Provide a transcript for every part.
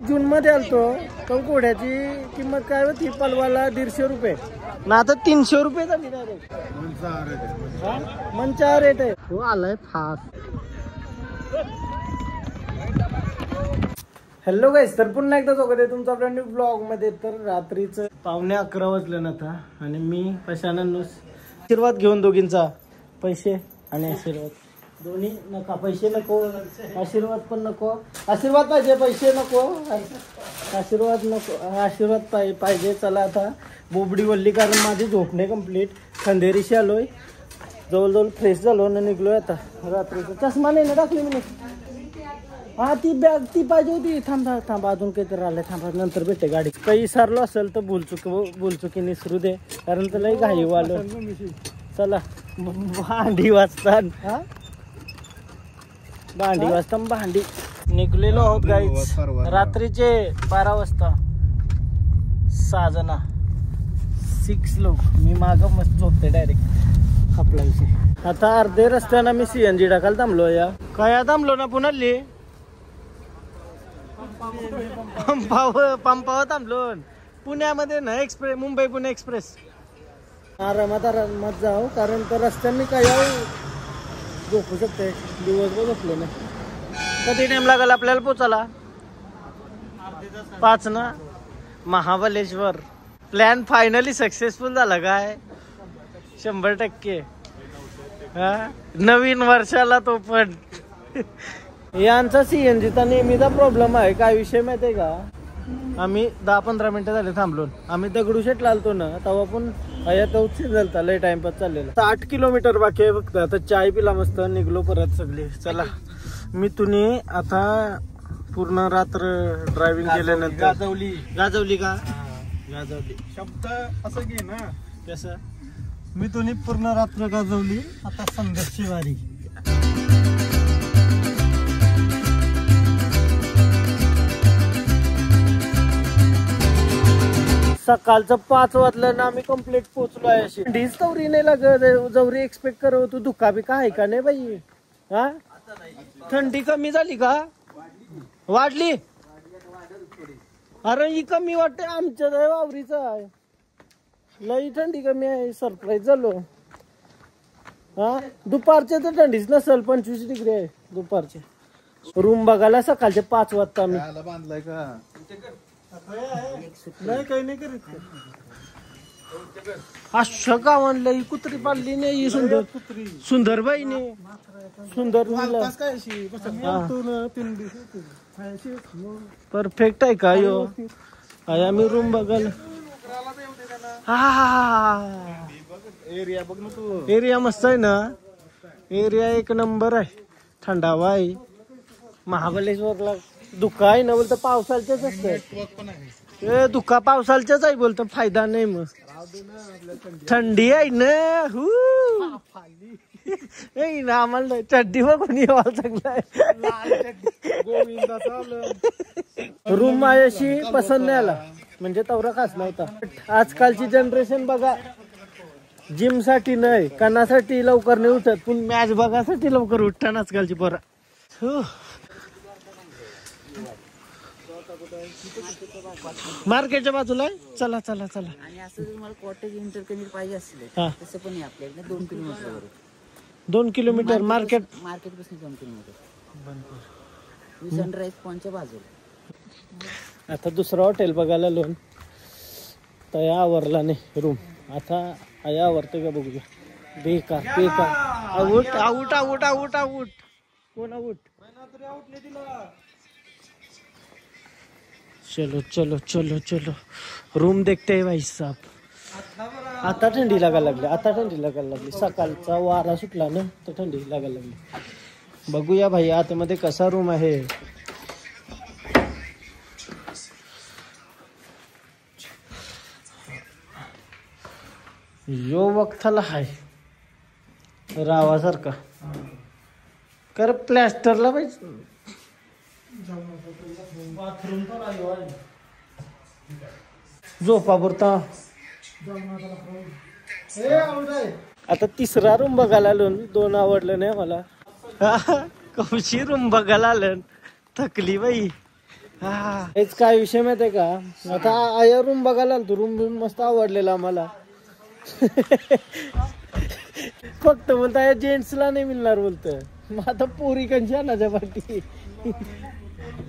जून मध्ये आलतो तो घोड्याची किंमत काय होती पलवाला 150 रुपये ना आता 300 रुपये झाली डायरेक्ट मंचा रेट आहे तो आलाय फास्ट। हॅलो गाईस तर पुन्हा एकदा स्वागत आहे तुमचं आपल्या न्यू ब्लॉग मध्ये। तर रात्रीचं 11:15 वाजले ना आता आणि मी पैशांनुस आशीर्वाद घेऊन दोघींचा पैसे आणि आशीर्वाद दोन्ही नका पैसे नको आशीर्वाद पण नको आशीर्वाद पाहिजे पैसे नको आशीर्वाद नको आशीर्वाद पाहिजे। चला आता बोबडी वल्ली कारण माझी झोपणे कंप्लीट खंदेरीशी आलोय जवळजवळ फ्रेश झालो ना निघलोय आता रात्रीचा चष्मा नाही ना टाकली मी हा ती बॅग ती पाहिजे होती थांबा थांबा अजून काहीतरी आलंय थांबा नंतर भेटे गाडी काही सारलो असेल तर भूलचुकी निसरू दे कारण त्याला घाई वालं। चला भांडी वाजतात हा भांडी वाजता भांडी निघलेलो आहोत गाईज रात्रीचे 12 वाजता 6 जण 6 लोक मी माग मस्त झोपते डायरेक्ट आपला विषय। आता अर्धे रस्त्यानं मी CNG टाकायला थांबलो या काय थांबलो ना पुण्याली पंपावर थांबलो पुण्यामध्ये ना एक्सप्रेस मुंबई पुणे एक्सप्रेस आरामात जाऊ कारण तर रस्त्याने काय झोपू शकते दिवसभर झोपलो ना। कधी टाइम लागेल आपल्याला पोचायला 5 ना महाबलेश्वर प्लॅन फायनली सक्सेसफुल झाला काय 100% नवीन वर्षाला तो पण यांचा CNGचा नेहमीचा प्रॉब्लेम आहे काय विषय माहितीये का आम्ही 10-15 मिनिटं झाले थांबलो आम्ही दगडूशेठला आलतो ना तेव्हा पण तो उशीर झालता लय टाइमपास चाललेला 8 किलोमीटर बाकी आहे फक्त आता चाय पिला मस्त निघलो परत सगळे। चला मी तुम्ही आता पूर्ण रात्र ड्रायव्हिंग केल्यानंतर गाजवली का गाजवली शब्द असं घे ना कसं मी तुम्ही पूर्ण रात्र गाजवली आता संध्याची वारी। सकाळचं 5 वाजलं ना आम्ही कंप्लीट पोहोचलो आहे अशी ढीज तवरी नाही लागत जवरी एक्सपेक्ट करत तू दुखा बी का आहे का नाही बाई हा थंडी कमी झाली का वाढली अरे ही कमी वाटते आमच्या वावरीचं आहे लई थंडी कमी आहे सरप्राईज झालो हा दुपारच्या तर थंडीच नसेल 25 डिग्री आहे दुपारचे। रूम बघायला सकाळचे 5 वाजता आम्ही बांधलाय का नाही काही नाही करीत अशा गावांना ही कुत्री पाळली नाही ही सुंदर सुंदर बाईने सुंदर परफेक्ट आहे का यो आम्ही रूम बघायला हा एरिया बघ ना तू एरिया मस्त आहे ना एरिया एक नंबर आहे थंडावा आहे महाबलेश्वरला दुःखा आहे ना बोलतो पावसाळ्याच असतं दुःखा पावसाळ्याच आहे बोलतो फायदा नाही मग थंडी आहे ना ना आम्हाला चड्डी बघून यावं चांगलं रूम माझ्याशी पसंत नाही आला म्हणजे तवरा खास नव्हता। आजकालची जनरेशन बघा जिम साठी नाही कानासाठी लवकर नाही उठत पण मॅच बघासाठी लवकर उठतात आजकालची पोरं। मार्केटच्या बाजूला चला चला चला आणि असं तुम्हाला कॉटेज इंटरकनेक्ट पाहिजे असेल तसं पण आपल्याकडे 2 किलोमीटर 2 किलोमीटर मार्केट पासून 2 किलोमीटर सनराईज पॉइंटच्या बाजूला। आता दुसरं हॉटेल बघायला लोन तया आवरला नाही रूम आता आया आवरते का बघूया बेकार बेकार out out out out out कोण आउट चलो चलो चलो चलो रूम देखते हैं भाई साहब। आता थंडी लागायला लागली सकाळचा वारा सुटला ना तर थंडी लागायला लागली। बघूया भाई आतमध्ये कसा रूम आहे यो वक्ताला आहे रावासारखा कर प्लॅस्टरला पाहिजे बाथरूम तर झोपा पुरता आता तिसरा रूम बघायला आलो 2 आवडलं नाही मला कौशी रूम बघायला आलं थकली बाई हेच काय विषय माहिती आहे का, आता आया रूम बघायला आलतो, रूम मस्त आवडलेला आम्हाला. फक्त बोलता या जेंट्सला नाही मिळणार बोलतं. मग आता पोरी कंची आणायच्या पाठी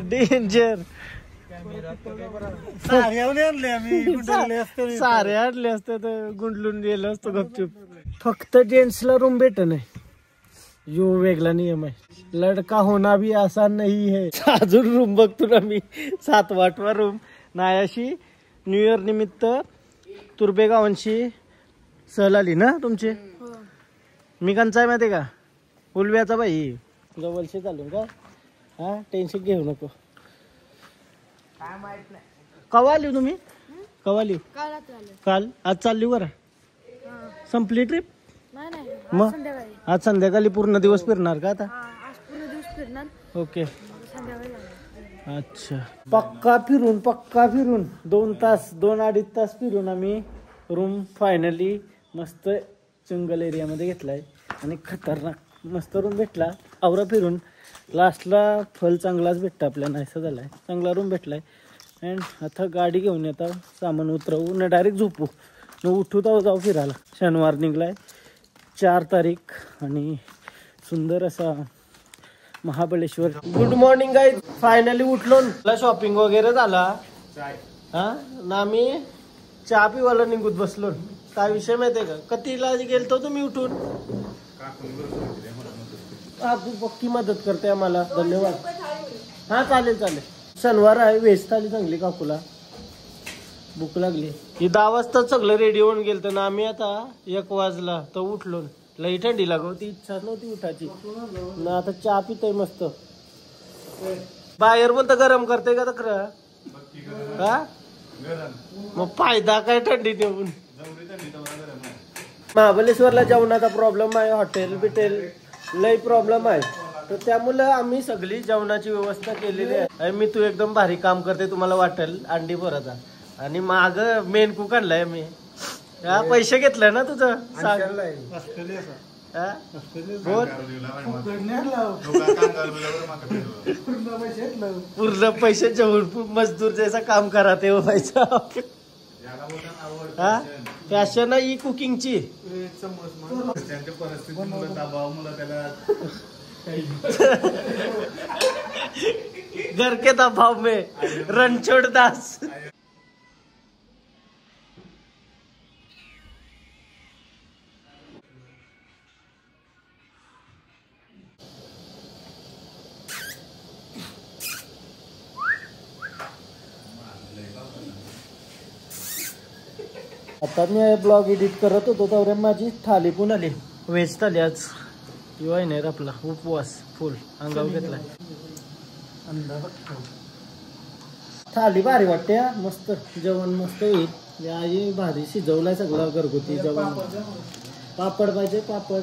डेंजर. सारे आणले असते तर गुंडलून गेलो असतो गपचूप. फक्त जेंट्सला रूम भेट नाही, यो वेगळा नियम आहे. लडका होना भी आसान नाही है. अजून रूम बघतो ना मी, 7वा रूम. नायाशी न्यू इयर निमित्त तुर्बेगावांशी सहल आली ना तुमची. मी कंचा आहे माहिती का, उलव्याचा बाई जवळशी चालू का. हा टेन्शन घेऊ नको. कवा आली तुम्ही, कवा आली. काल. आज चालली बरं, संपली ट्रिप. मग आज संध्याकाळी पूर्ण दिवस फिरणार का आता. ओके अच्छा. पक्का फिरून 2 तास 2-2.5 तास फिरून आम्ही रूम फायनली मस्त जंगल एरियामध्ये घेतलाय आणि खतरनाक मस्त रूम भेटला. आवरा फिरून लास्टला फल चांगलाच भेटतं आपल्याला, नाहीसा झालाय, चांगला रूम भेटलाय. अँड आता गाडी घेऊन येता, सामान उतरवू न डायरेक्ट झोपू न उठू जाऊ फिरायला. शनिवार निघलाय 4 तारीख आणि सुंदर असा Mahabaleshwar. Good morning guys. Finally उठलो, शॉपिंग वगैरे झाला. हा ना आम्ही चहा पिवायला निघूत बसलो. काय विषय माहितीये का, कितीला गेलतो तुम्ही उठून. तू पक्की मदत करते आम्हाला, धन्यवाद. हा चालेल. शनिवार आहे, व्हेज थाली चांगली काकूला. भूक लागली. ही 10 वाजता सगळं रेडी होऊन गेलं ना, आम्ही आता 1 वाजला तर उठलो. लई थंडी लागवती, इच्छा नव्हती उठायची ना. आता चहा पितोय मस्त. बाहेर पण तर गरम करते का तक्र. हा मग फायदा काय थंडी देऊन. महाबळेश्वरला जेवणाचा प्रॉब्लेम आहे, हॉटेल बिटेल लई प्रॉब्लेम आहे. तर त्यामुळे आम्ही सगळी जेवणाची व्यवस्था केलेली आहे. मी तू एकदम भारी काम करते, तुम्हाला वाटेल. अंडी भराचा आणि माग मेन कुक आणलाय मी. पैसे घेतलाय ना तुझं. पूर्ण पैसे जेवून मजदूर जैसा काम करा ते व्हायचं. हा फॅशन ही कुकिंगची. घर के दबाव में रणछोड़ दास. आता मी ब्लॉग एडिट करत होतो तर माझी थाली पण आली, व्हेज थाली. आज किंवा नाही आपला उपवास फुल अंगावर घेतलाय. थाली भारी वाटते, मस्त जेवण मस्त येईल. आई भारी शिजवलाय सगळं घरगुती जेवण. पापड पाहिजे, पापड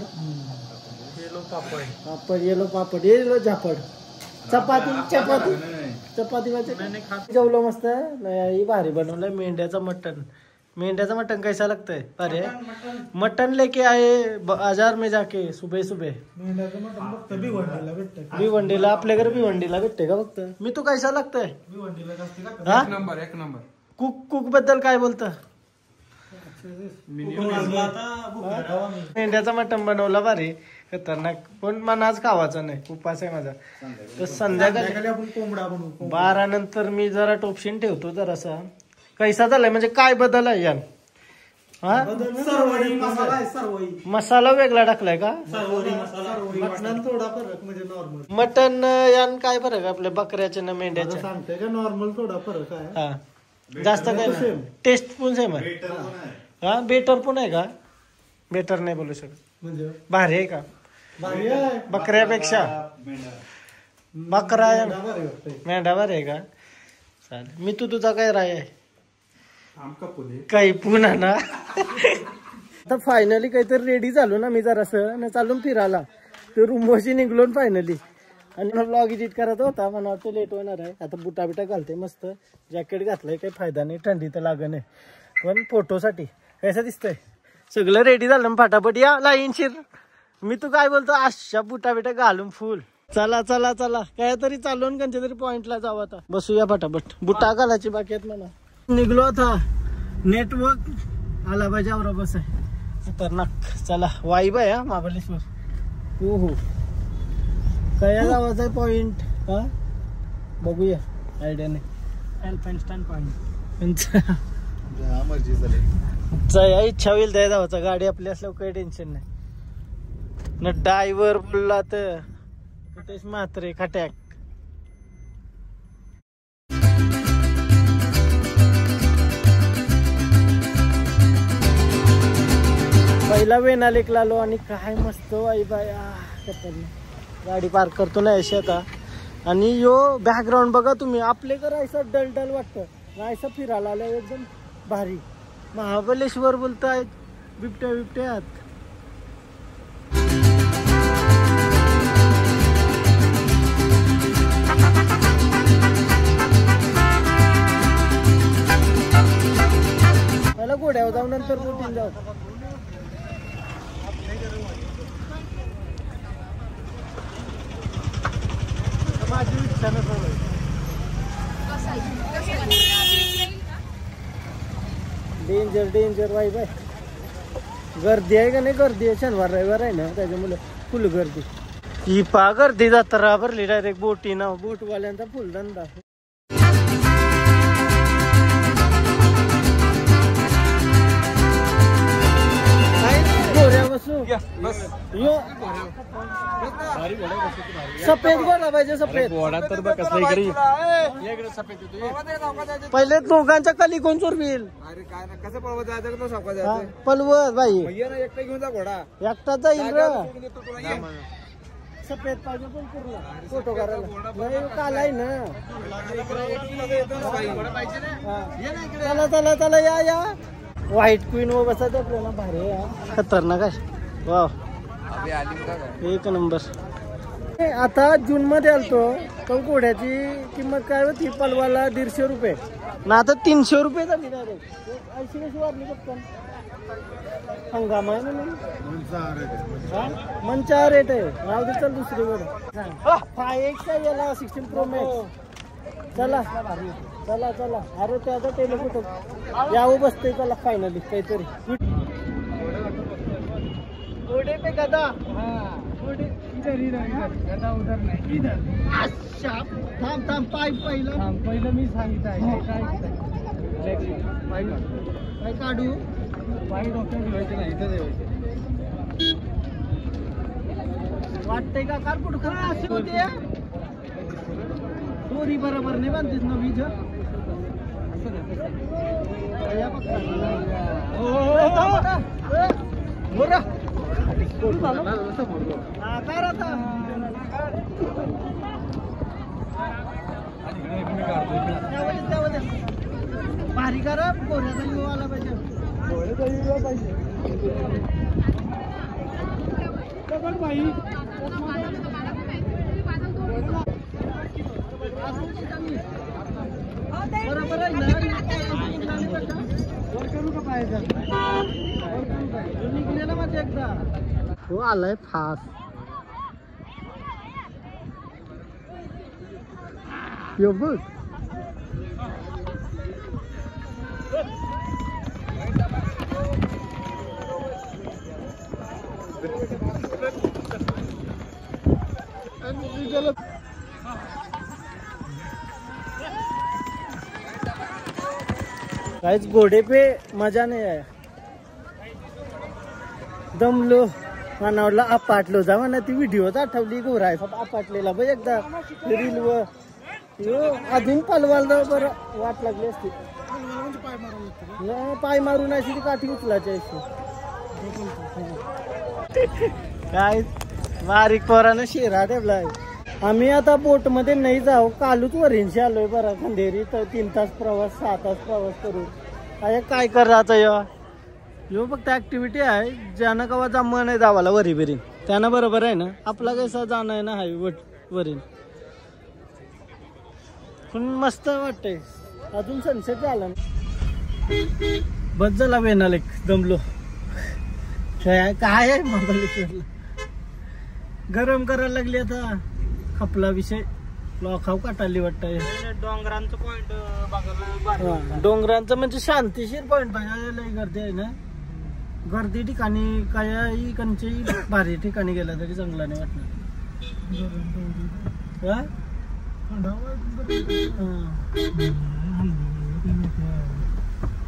येलो पापड येलो झापड. चपाती पाहिजे. जेवलं मस्त. नाही भारी बनवलंय. मेंढ्याचा मटन कैसा लगता है. अरे मटन लेके आए बाजार में जाके सुबह. भिवंडीला आपल्या घरी भिवंडीला भेटते का फक्त. मी तू कैसा लागतंय. एक नंबर. कुक बद्दल काय बोलतं. मेंढ्याचा मटन बनवला भारी खतरनाक. पण मला आज खावाचा नाही, उपास आहे माझा. तर संध्याकाळी आपण कोंबडा बनवू. 12 नंतर मी जरा टोपशीन ठेवतो जरासा. कैसा झालाय म्हणजे काय बदल आहे यान. हा मसाला वेगळा टाकलाय का. थोडा फरक म्हणजे नॉर्मल. मटन यान काय फरक आपल्या बकऱ्याच्या ना मेंढ्याच्या सांगते का. नॉर्मल थोडा फरक आहे. हा जास्त काय टेस्ट पण सेम आहे. हा बेटर पण आहे का. बेटर नाही बोलू शकत म्हणजे भारी आहे का. बकऱ्यापेक्षा बकरा मेंढा भारी आहे का. चालेल. मी तुझा काय राय आहे. काही पुन्हा ना. आता फायनली काहीतरी रेडी झालो ना मी जरासं चालून फिरायला. ते रूम वरची निघलो फायनली. आणि ब्लॉग एडिट करत होता, मला वाटतं लेट होणार आहे. आता बुटा बिटा घालते, मस्त जॅकेट घातलंय. काही फायदा नाही, थंडी तर लागण आहे. पण फोटोसाठी कसं दिसतंय. सगळं रेडी झालं फटाफट. या लाईनशीर. मी तू काय बोलतो, अशा बुटा बिटा घालून फुल चला चला चला काय तरी चालून कोणत्या तरी पॉइंटला जाऊ आता. बसूया पटापट. बुटा घालायची बाकी आहेत मला. निघलो आता. नेटवर्क आला पाहिजे आवरा बस आहे खतरनाक. चला वाईब आहे हा महाबळेश्वर. हो हो कया गावाचा पॉइंट हा बघूया आयडिया नाही. एलिफंट पॉइंट या इच्छा होईल त्या जावाचा. गाडी आपली असल्यावर काही टेन्शन नाही ना. ड्रायव्हर बोलला तर कुठेच म्हात्रे खट्याक. पहिला वेनालेकला आलो आणि काय मस्त वाईब आहे. गाडी पार्क करतो ना अशी आता. आणि यो बॅकग्राऊंड बघा तुम्ही. आपले कर असं डलडल वाटतं असं फिरायला आलं एकदम भारी. महाबळेश्वर बोलतायत बिबट्या बिबट्यात. मला घोड्यावर जाऊ नंतर बोटीन जाऊ. माझी इच्छा नसलं. डेंजर डेंजर वाईब आहे. गर्दी आहे का नाही. गर्दी आहे शनिवार रविवार आहे ना त्याच्यामुळे फुल गर्दी. ही पा गर्दी जत्रा भरली डायरेक्ट बोटी ना. बोटवाल्यांचा फुल धंदा. सफेद घोडा पाहिजे. सफेद पहिले दोघांच्या कली कोण चोरवील. पलवत बाई एकटा घेऊन जा. घोडा एकटा जाईल र. सफेद पाहिजे पण पूर्ण फोटो करायला काल आहे ना. चला चला चला या या. व्हाईट क्वीन व बसायचं आपल्याला भारी आहे. खतरनाक आहे. वाव एक नंबर. आता जून मध्ये आलतो तो घोड्याची किंमत काय होती पलवाला 150 रुपये ना. आता 300 रुपये झाली डायरेक्ट. 80 कशी वाढली पटकन. हंगाम आहे ना. मंचा रेट आहे. राहू दे चल दुसरीकडे. 5X याला 16 Pro Max. चला चला चला. अरे त्याचा टेलिफोन यावं बसते. चला फायनली काहीतरी. घोडे पे गदा. घोडे इधर इधर गदा उधर नाही. इधर अच्छा. थांब थांब. पहिलं पहिलं मी सांगितलं आहे काय काढू. पाय डोक्यात ठेवायचे नाही. इथं ठेवायचे वाटतंय का. कार कुठं खरं असे होते. दोरी बरोबर नाही बांधतेस ना वीज. भारी करा. कोऱ्याचा येऊ आला पाहिजे. बरोबर आहे ना. करू का पाहायचं निघलेला माझ्या एकदा. हो आलाय फास्ट. यो बघ काहीच घोडे पे मजा नाही आहे. दमलो मनावरला. आपटलो जा म्हणा. ती व्हिडिओच आठवली. घोडा आपटलेला बघ एकदा रील व अजून पलवाल बरं वाट लागली असती. पाय मारून अशी ती काठी उचलायची अशी. काय बारीक पोरानं शेरा ठेवलाय. आम्ही आता बोट मध्ये नाही जाऊ. कालूच वरींशी आलोय बरं. खंडेरी तर 3 तास प्रवास 6 तास प्रवास करू. काय करायचं यो फक्त ऍक्टिव्हिटी आहे. ज्यानं कवा जमवा नाही जावाला वरी बिरीन त्यानं बरोबर आहे ना. आपला कसा जाणं आहे ना हाय वरीन. पण मस्त वाटतंय. अजून सनसेट झाला. बस झाला वेनालेक. दमलो. काय आहे महाबळेश्वरला. गरम करायला लागली आता. खपला विषय लॉक काटाली वाटतं. डोंगरांचं पॉइंट बघायला डोंगरांचं म्हणजे शांतीशीर पॉइंट पाहिजे. लई गर्दी आहे ना. गर्दी ठिकाणी काही कंची भारी ठिकाणी गेला तरी चांगला नाही वाटणार.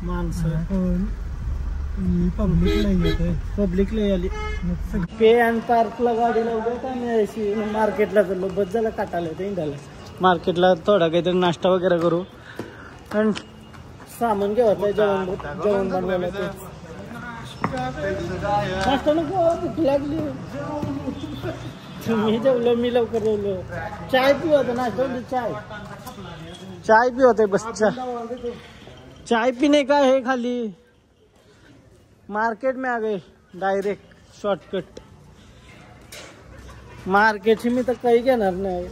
माणसं पब्लिक लई आली. पे अँड पार्कला गाडी लावली आणि मार्केटला चाललो. बस झाला काटाला इंडाला. मार्केटला थोडा काहीतरी नाश्ता वगैरे करू आणि सामान घेवायचं. जेवण बनवायला ते नाश्ता नको भूक लागली. मी जेवलो. मी लवकर जेवलो. चाय पिवत नाश्ता चाय पिवत बस. चाय पीने का है खाली. मार्केट में आ गए डायरेक्ट शॉर्टकट. मार्केटची मी तर काही घेणार नाही.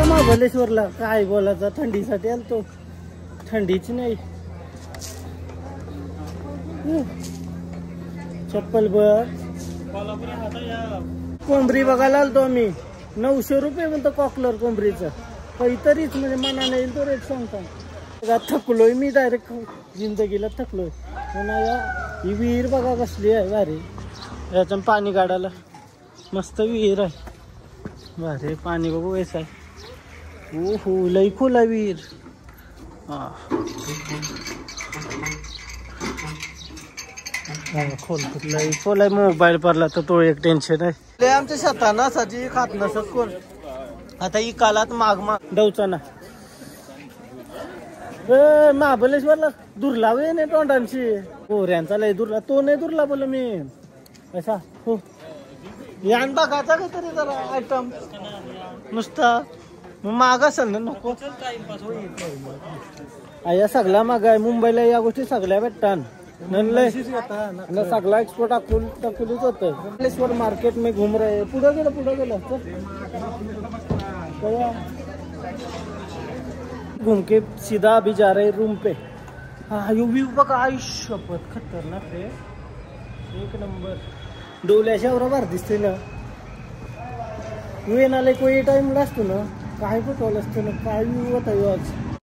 महाबलेश्वरला काय बोलायचं. थंडीसाठी आलतो. थंडीची नाही. चप्पल बघ. कोंबडी बघायला आलतो आम्ही. 900 रुपये म्हणतो कॉकलर कोंबडीचं. काहीतरीच म्हणजे मनाने येईल तो रेट सांगता. थकलोय मी डायरेक्ट. जिंदगीला थकलोय. ही विहीर बघा कसली आहे भारी. याच्यात पाणी काढायला मस्त विहीर आहे. भारी पाणी बघू वैसा आहे. ओहो लई खोल आहे विहीर. खोल लई खोल आहे. मोबाईल पडला तर तो एक टेन्शन आहे. आमच्या शेताना साजी खात नसत कोण. आता ही कालात माग दवचा ना. महाबलेश्वरला दुर्लाभ आहे नाही तोंडांची. पोऱ्यांचा लय दुर्ला. तो नाही दुर्ला बोल मी असा. हो यान बघायचा काहीतरी जरा आयटम नुसता. माग असेल ना नको. या सगळा माग आहे. मुंबईला या गोष्टी सगळ्या भेटतात. सगळा एक्सपोर्ट अकोलीच होतं. महाबलेश्वर मार्केट में घूम रहे. पुढे गेलं घूम के सीधा अभी जा रहे रूम पे. व्यू बघा. आयुष्यपत खतरनाक रे. एक नंबर. डोल्याच्या बरोबर दिसते ना. येणारे कोई टाइम असतो ना. काय बघवलं असतं ना. काय व्यू होता आज.